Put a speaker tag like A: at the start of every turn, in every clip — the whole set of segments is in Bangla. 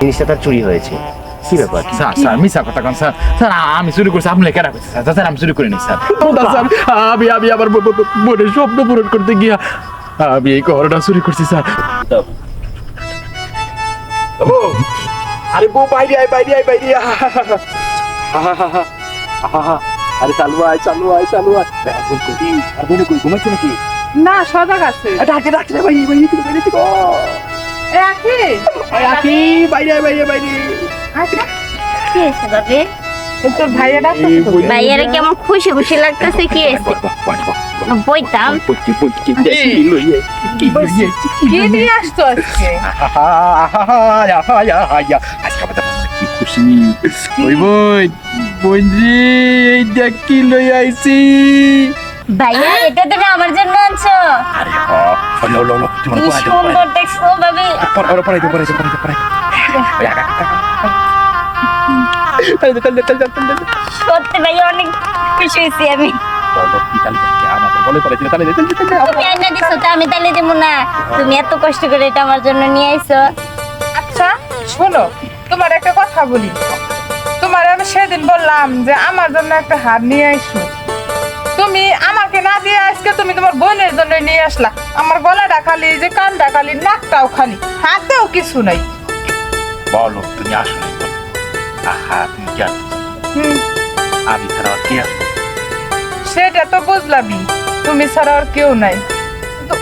A: জিনিসটা তার চুরি হয়েছে। কি ব্যাপার?
B: স্যার স্যার মিছা কথা কোন স্যার? স্যার আমি চুরি করছি, আপনি কেন করছেন স্যার? স্যার আমি চুরি করিনি স্যার। স্যার আমি আমার বোনের স্বপ্ন পূরণ করতে গিয়া আমি এই ঘরটা চুরি করছি স্যার।
C: আরে বউ বাইরে আয়, বাইরে আয়, বাইরে আয়। আরে চালু আয়, চালু আয়, চালু আয়। আর বোনে কই ঘুমাচ্ছে নাকি?
D: না সজাগ আছে।
C: ডাকে ডাকে বাইরে বাইরে থেকে বাইরে থেকে।
D: রাখি
C: রাখি বাইরে আয়, বাইরে বাইরে।
D: আচ্ছা
E: কি হয়েছে বাবি?
D: তোর ভাইয়া ডাকতেছে তোকে।
E: ভাইয়ারে কেমন খুশি খুশি লাগতেছে, কি হয়েছে? বইতাম
D: কি নিয়ে আসছো আজকে?
B: কি খুশি ওই বোন জি, এই দেখ কি লই আইছি।
E: ভাইয়া, এটা তুমি আমার জন্য আনছো?
B: আরে লো লো লো তুমি
E: কি সুন্দর দেখছো বাবি।
B: পড়াই
E: সত্যি ভাইয়া অনেক খুশি হয়েছি আমি। তুমি আইনা দিছো তো আমি তাহলে দেবো না? তুমি এত কষ্ট করে এটা আমার জন্য নিয়ে আইছো।
D: আচ্ছা শোনো, তোমার একটা কথা বলি। তোমার আমি সেদিন বললাম যে আমার জন্য একটা হার নিয়ে আইসো, তুমি আমাকে না দিয়ে আজকে তুমি তোমার বোনের জন্য নিয়ে আসলা। আমার গলাটা খালি, যে কানটা খালি, নাকটাও খালি, হাতেও কিছু নাই।
B: বলো তুমি আসলে তুমি কি
D: হুম,
B: আমি ছাড়া আর কি আছে?
D: সেটা তো বুঝলামই, তুমি ছাড়া আর কেউ নাই। কিন্তু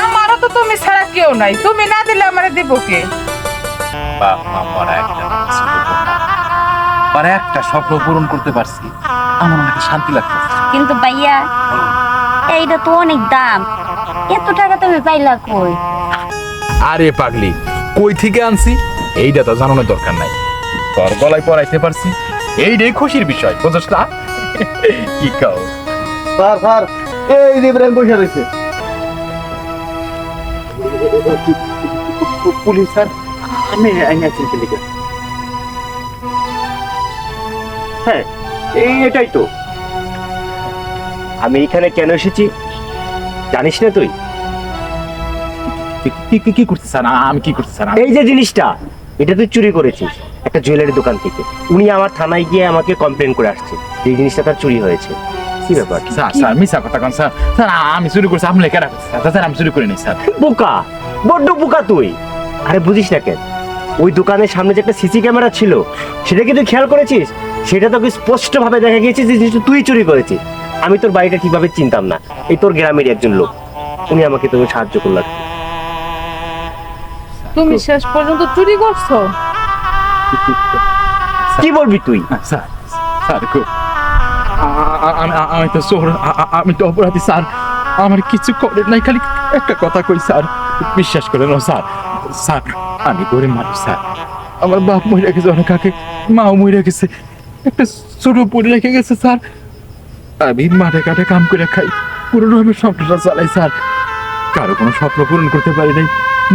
D: আমারও তো তুমি ছাড়া কেউ নাই, তুমি না দিলে আমারে দিব কে?
B: বাপ মা মরা একটা মানে একটা স্বপ্ন পূরণ করতে পারছি, আমার অনেক শান্তি লাগতেছে।
E: কিন্তু ভাইয়া এইটা তো অনেক দাম, এত টাকা তুমি পাইলা কই?
B: আরে পাগলি, কই থেকে আনছি এইটা তো জানানোর দরকার নাই। তোর গলায় পরাইতে পারছি, এইটাই খুশির বিষয়, বুঝছ না? কি কাও
C: স্যার স্যার, এই যে ইব্রাহিম বসে রয়েছে। পুলিশ স্যার, আমি আইনাছি লিখে।
A: হ্যাঁ এটাই তো। আমি এখানে কেন এসেছি জানিস না তুই?
B: কি করতে স্যার? আমি কি করতে স্যার?
A: এই যে জিনিসটা, এটা তুই চুরি করেছিস একটা জুয়েলারি দোকান থেকে। উনি আমার থানায় গিয়ে আমাকে কমপ্লেন করে আসছে যে এই জিনিসটা তার চুরি হয়েছে। কি ব্যাপার?
B: স্যার স্যার মিছা কথা কোন স্যার? স্যার আমি চুরি করছি, আপনি কেন করছেন স্যার? স্যার আমি চুরি করিনি স্যার।
A: বোকা, বড্ড বোকা তুই। আরে বুঝিস না কেন? ওই দোকানের সামনে যে একটা সিসি ক্যামেরা ছিল, সেটা কি তুই খেয়াল করেছিস? সেটা তোকে স্পষ্ট ভাবে দেখা গিয়েছে যে জিনিসটা তুই চুরি করেছিস। আমি তোর বাড়িটা ঠিকভাবে চিনতাম না, এই তোর গ্রামের একজন লোক, উনি আমাকে তুমি সাহায্য করলেন।
D: তুমি শেষ পর্যন্ত চুরি করছো?
A: কি বলবি তুই?
B: স্যার স্যার আমি তো চোর, আমি তো অপরাধী স্যার। আমার কিছু করে নাই, খালি একটা কথা কই স্যার, বিশ্বাস করে নাও স্যার। স্যার আমি গরিব মানুষ স্যার, আমার বাপ মরে গেছে, অনেক আগে মাও মরে গেছে, একটা ছোট পরে রেখে গেছে স্যার। আমি মাঠে ঘাটে কাম করে খাই, পুরোনো আমি স্বপ্নটা চালাই স্যার। কারো কোনো স্বপ্ন পূরণ করতে পারি নাই,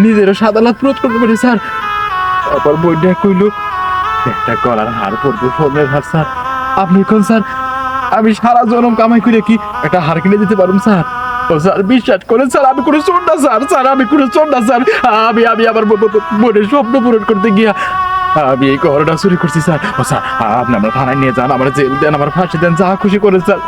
B: নিজেরও সাদালাত পূরণ করতে পারি স্যার। আবার বইটা কইলো একটা গলার হার পরবো, স্বর্ণের হার স্যার। আপনি কোন স্যার? আমি সারা জনম কামাই করে কি একটা হার কিনে দিতে পারুম স্যার? ও স্যার বিশ্বাস করেন স্যার, আমি কোনো চোর না স্যার। স্যার আমি কোনো চোর না স্যার। আমি আমার বোনের স্বপ্ন পূরণ করতে গিয়া আমি এই ঘরটা চুরি করছি স্যার। ও স্যার আপনি আমার থানায় নিয়ে যান, আমার জেল দেন, আমার ফাঁসি দেন, যা খুশি করেন স্যার।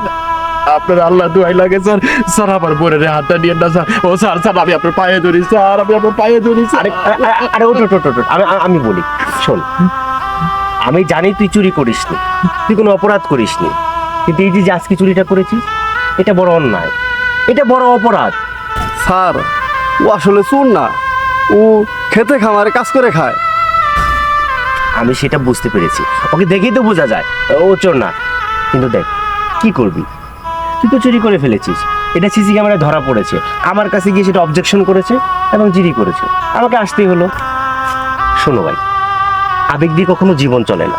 B: আপনার আল্লাহ দোয়াই লাগে স্যার। স্যার আমার বোনের হাতটা নিয়ে না স্যার। ও স্যার স্যার আমি আপনার পায়ে ধরি স্যার, আমি আপনার পায়ে ধরি স্যার।
A: আরে ওঠ ওঠ ওঠ, আমি বলি শোন, আমি জানি তুই চুরি করিসনি, তুই কোনো অপরাধ করিসনি, কিন্তু এই যে আজকে চুরিটা করেছিস, এটা বড় অন্যায়, এটা বড় অপরাধ।
C: স্যার ও আসলে চোর না, ও খেতে খামারে কাজ করে খায়।
A: আমি সেটা বুঝতে পেরেছি, ওকে দেখেই তো বোঝা যায় ও চোর না। কিন্তু দেখ কি করবি, তুই তো চুরি করে ফেলেছিস, এটা সিসি ক্যামেরায় ধরা পড়েছে। আমার কাছে গিয়ে সেটা অবজেকশন করেছে এবং জিডি করেছে, আমাকে আসতেই হলো। শোনো ভাই, আবেগ দিয়ে কখনো জীবন চলে না।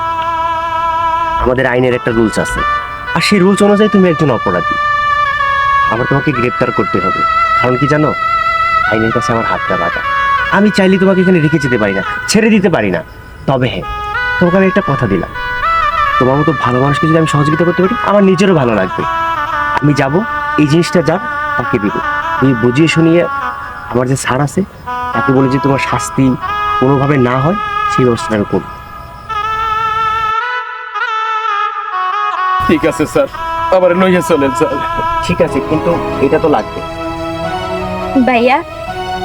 A: আমাদের আইনের একটা রুলস আছে, আর সেই রুলস অনুযায়ী তুমি একজন অপরাধী, আবার তোমাকে গ্রেপ্তার করতে হবে। কারণ কি জানো, আইনের কাছে আমার হাতটা বাঁধা। আমি চাইলে তোমাকে এখানে রেখে যেতে পারি না, ছেড়ে দিতে পারি না। তবে হ্যাঁ, তোমাকে আমি একটা কথা দিলাম, তোমার মতো ভালো মানুষকে যদি আমি সহযোগিতা করতে পারি, আমার নিজেরও ভালো লাগবে। আমি যাব, এই জিনিসটা যা তাকে দিব, তুমি বুঝিয়ে শুনিয়ে আমার যে স্যার আছে তাকে বলে যে তোমার শাস্তি কোনোভাবে না হয়, সেই ব্যবস্থা আমি করবো।
B: ঠিক আছে স্যার, আবার লইয়া চলেন স্যার।
A: ঠিক আছে, কিন্তু এটা তো লাগবে।
E: ভাইয়া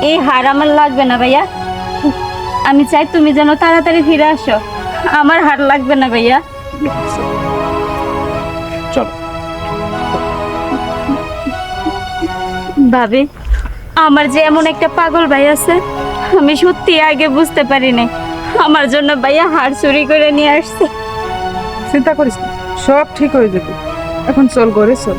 E: এই হার আমার লাগবে না ভাইয়া, আমি চাই তুমি যেন তাড়াতাড়ি ফিরে আসো, আমার হার লাগবে না ভাইয়া।
A: চলো।
E: ভাবি আমার যে এমন একটা পাগল ভাই আছে, আমি সত্যি আগে বুঝতে পারি নাই। আমার জন্য ভাইয়া হার চুরি করে নিয়ে আসছে।
D: চিন্তা করিস না, সব ঠিক হয়ে যাবে। এখন চল ঘরে চল।